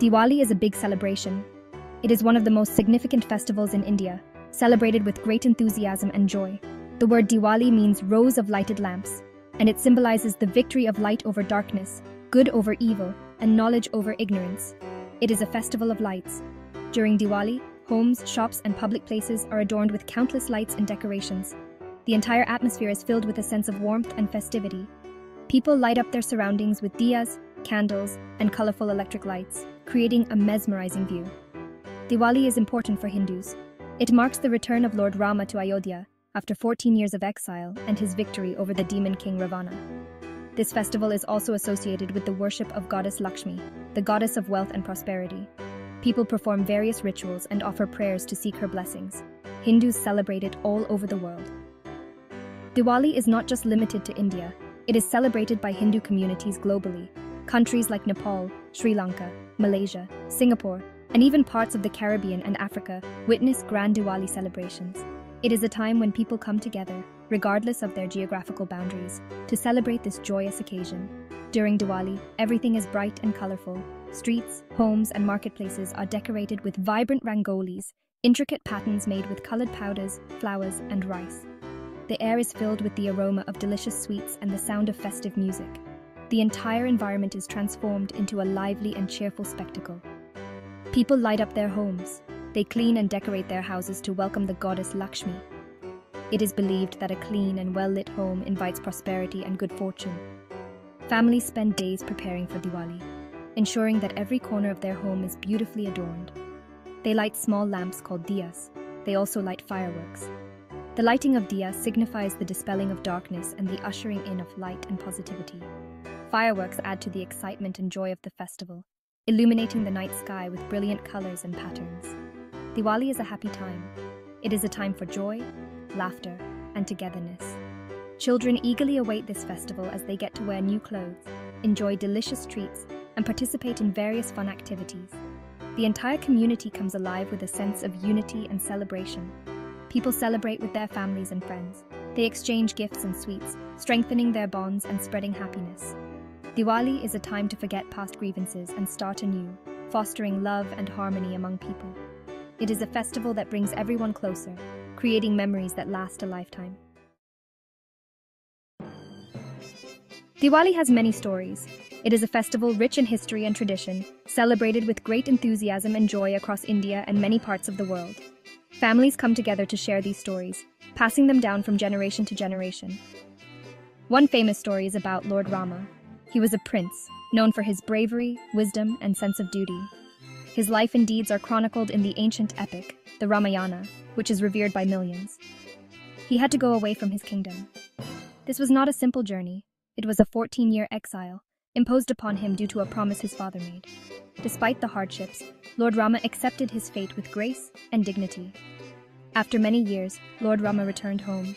Diwali is a big celebration. It is one of the most significant festivals in India, celebrated with great enthusiasm and joy. The word Diwali means rows of lighted lamps, and it symbolizes the victory of light over darkness, good over evil, and knowledge over ignorance. It is a festival of lights. During Diwali, homes, shops, and public places are adorned with countless lights and decorations. The entire atmosphere is filled with a sense of warmth and festivity. People light up their surroundings with diyas, candles, and colorful electric lights, creating a mesmerizing view. Diwali is important for Hindus. It marks the return of Lord Rama to Ayodhya after 14 years of exile and his victory over the demon king Ravana. This festival is also associated with the worship of goddess Lakshmi, the goddess of wealth and prosperity. People perform various rituals and offer prayers to seek her blessings. Hindus celebrate it all over the world. Diwali is not just limited to India. It is celebrated by Hindu communities globally. Countries like Nepal, Sri Lanka, Malaysia, Singapore, and even parts of the Caribbean and Africa witness grand Diwali celebrations. It is a time when people come together, regardless of their geographical boundaries, to celebrate this joyous occasion. During Diwali, everything is bright and colorful. Streets, homes, and marketplaces are decorated with vibrant rangolis, intricate patterns made with colored powders, flowers, and rice. The air is filled with the aroma of delicious sweets and the sound of festive music. The entire environment is transformed into a lively and cheerful spectacle. People light up their homes. They clean and decorate their houses to welcome the goddess Lakshmi. It is believed that a clean and well-lit home invites prosperity and good fortune. Families spend days preparing for Diwali, ensuring that every corner of their home is beautifully adorned. They light small lamps called Diyas. They also light fireworks. The lighting of Diyas signifies the dispelling of darkness and the ushering in of light and positivity. Fireworks add to the excitement and joy of the festival, illuminating the night sky with brilliant colors and patterns. Diwali is a happy time. It is a time for joy, laughter, and togetherness. Children eagerly await this festival as they get to wear new clothes, enjoy delicious treats, and participate in various fun activities. The entire community comes alive with a sense of unity and celebration. People celebrate with their families and friends. They exchange gifts and sweets, strengthening their bonds and spreading happiness. Diwali is a time to forget past grievances and start anew, fostering love and harmony among people. It is a festival that brings everyone closer, creating memories that last a lifetime. Diwali has many stories. It is a festival rich in history and tradition, celebrated with great enthusiasm and joy across India and many parts of the world. Families come together to share these stories, passing them down from generation to generation. One famous story is about Lord Rama. He was a prince, known for his bravery, wisdom, and sense of duty. His life and deeds are chronicled in the ancient epic, the Ramayana, which is revered by millions. He had to go away from his kingdom. This was not a simple journey. It was a 14-year exile, imposed upon him due to a promise his father made. Despite the hardships, Lord Rama accepted his fate with grace and dignity. After many years, Lord Rama returned home.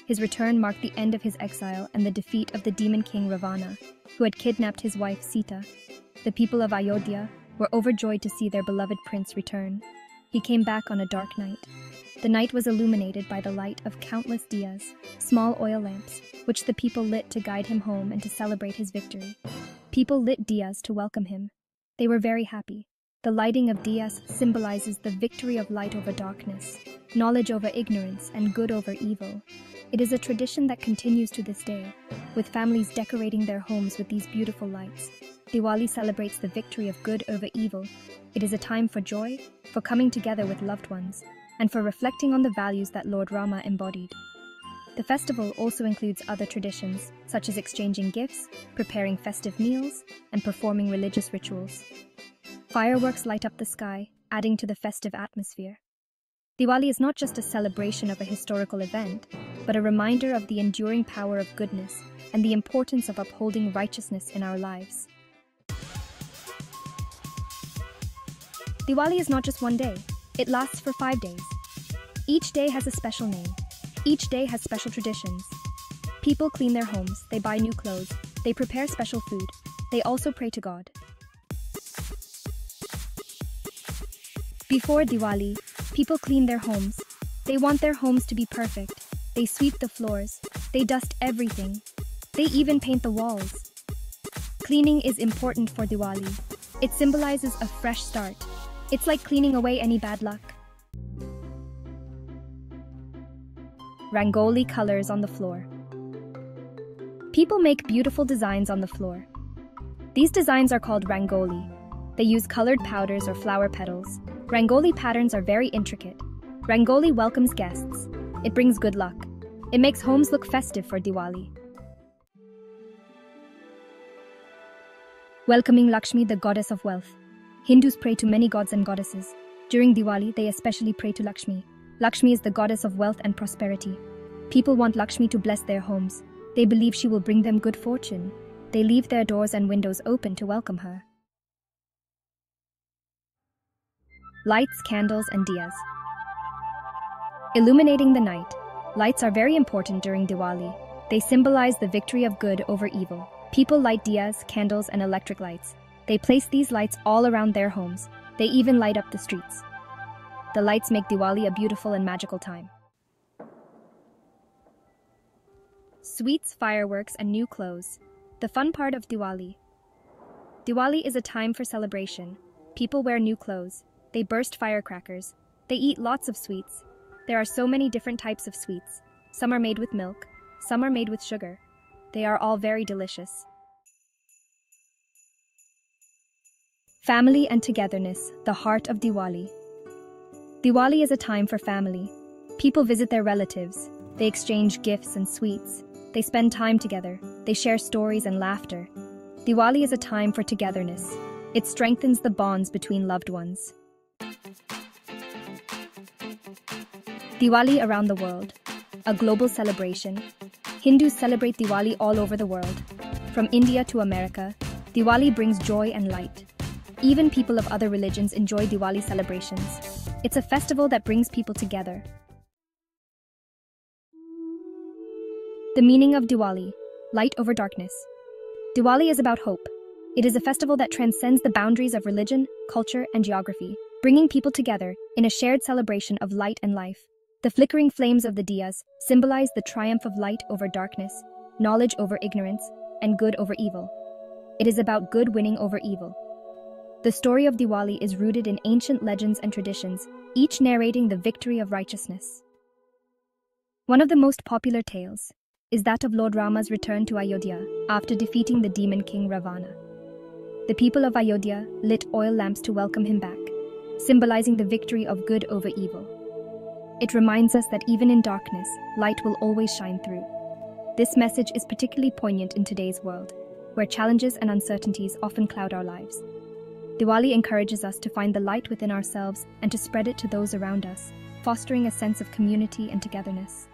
His return marked the end of his exile and the defeat of the demon king Ravana, who had kidnapped his wife Sita. The people of Ayodhya were overjoyed to see their beloved prince return. He came back on a dark night. The night was illuminated by the light of countless diyas, small oil lamps, which the people lit to guide him home and to celebrate his victory. People lit diyas to welcome him. They were very happy. The lighting of diyas symbolizes the victory of light over darkness, knowledge over ignorance, and good over evil. It is a tradition that continues to this day, with families decorating their homes with these beautiful lights. Diwali celebrates the victory of good over evil. It is a time for joy, for coming together with loved ones, and for reflecting on the values that Lord Rama embodied. The festival also includes other traditions, such as exchanging gifts, preparing festive meals, and performing religious rituals. Fireworks light up the sky, adding to the festive atmosphere. Diwali is not just a celebration of a historical event, but a reminder of the enduring power of goodness and the importance of upholding righteousness in our lives. Diwali is not just one day. It lasts for 5 days. Each day has a special name. Each day has special traditions. People clean their homes, they buy new clothes, they prepare special food. They also pray to God. Before Diwali, people clean their homes. They want their homes to be perfect. They sweep the floors. They dust everything. They even paint the walls. Cleaning is important for Diwali. It symbolizes a fresh start. It's like cleaning away any bad luck. Rangoli colors on the floor. People make beautiful designs on the floor. These designs are called Rangoli. They use colored powders or flower petals. Rangoli patterns are very intricate. Rangoli welcomes guests. It brings good luck. It makes homes look festive for Diwali. Welcoming Lakshmi, the goddess of wealth. Hindus pray to many gods and goddesses. During Diwali, they especially pray to Lakshmi. Lakshmi is the goddess of wealth and prosperity. People want Lakshmi to bless their homes. They believe she will bring them good fortune. They leave their doors and windows open to welcome her. Lights, candles, and diyas. Illuminating the night. Lights are very important during Diwali. They symbolize the victory of good over evil. People light diyas, candles, and electric lights. They place these lights all around their homes. They even light up the streets. The lights make Diwali a beautiful and magical time. Sweets, fireworks, and new clothes. The fun part of Diwali. Diwali is a time for celebration. People wear new clothes. They burst firecrackers. They eat lots of sweets. There are so many different types of sweets. Some are made with milk. Some are made with sugar. They are all very delicious. Family and togetherness, the heart of Diwali. Diwali is a time for family. People visit their relatives. They exchange gifts and sweets. They spend time together. They share stories and laughter. Diwali is a time for togetherness. It strengthens the bonds between loved ones. Diwali around the world. A global celebration. Hindus celebrate Diwali all over the world. From India to America, Diwali brings joy and light. Even people of other religions enjoy Diwali celebrations. It's a festival that brings people together. The meaning of Diwali, light over darkness. Diwali is about hope. It is a festival that transcends the boundaries of religion, culture, and geography, bringing people together in a shared celebration of light and life. The flickering flames of the Diyas symbolize the triumph of light over darkness, knowledge over ignorance, and good over evil. It is about good winning over evil. The story of Diwali is rooted in ancient legends and traditions, each narrating the victory of righteousness. One of the most popular tales is that of Lord Rama's return to Ayodhya after defeating the demon king Ravana. The people of Ayodhya lit oil lamps to welcome him back, symbolizing the victory of good over evil. It reminds us that even in darkness, light will always shine through. This message is particularly poignant in today's world, where challenges and uncertainties often cloud our lives. Diwali encourages us to find the light within ourselves and to spread it to those around us, fostering a sense of community and togetherness.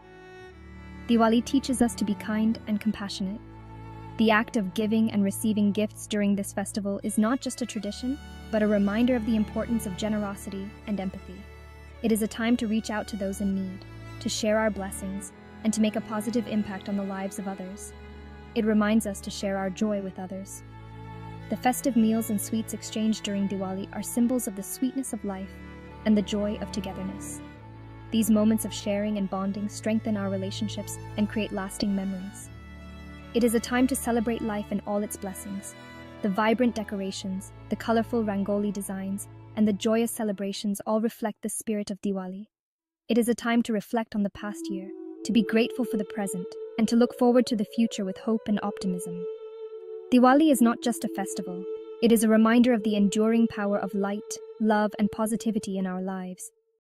Diwali teaches us to be kind and compassionate. The act of giving and receiving gifts during this festival is not just a tradition, but a reminder of the importance of generosity and empathy. It is a time to reach out to those in need, to share our blessings, and to make a positive impact on the lives of others. It reminds us to share our joy with others. The festive meals and sweets exchanged during Diwali are symbols of the sweetness of life and the joy of togetherness. These moments of sharing and bonding strengthen our relationships and create lasting memories. It is a time to celebrate life and all its blessings. The vibrant decorations, the colorful Rangoli designs, and the joyous celebrations all reflect the spirit of Diwali. It is a time to reflect on the past year, to be grateful for the present, and to look forward to the future with hope and optimism. Diwali is not just a festival. It is a reminder of the enduring power of light, love, and positivity in our lives.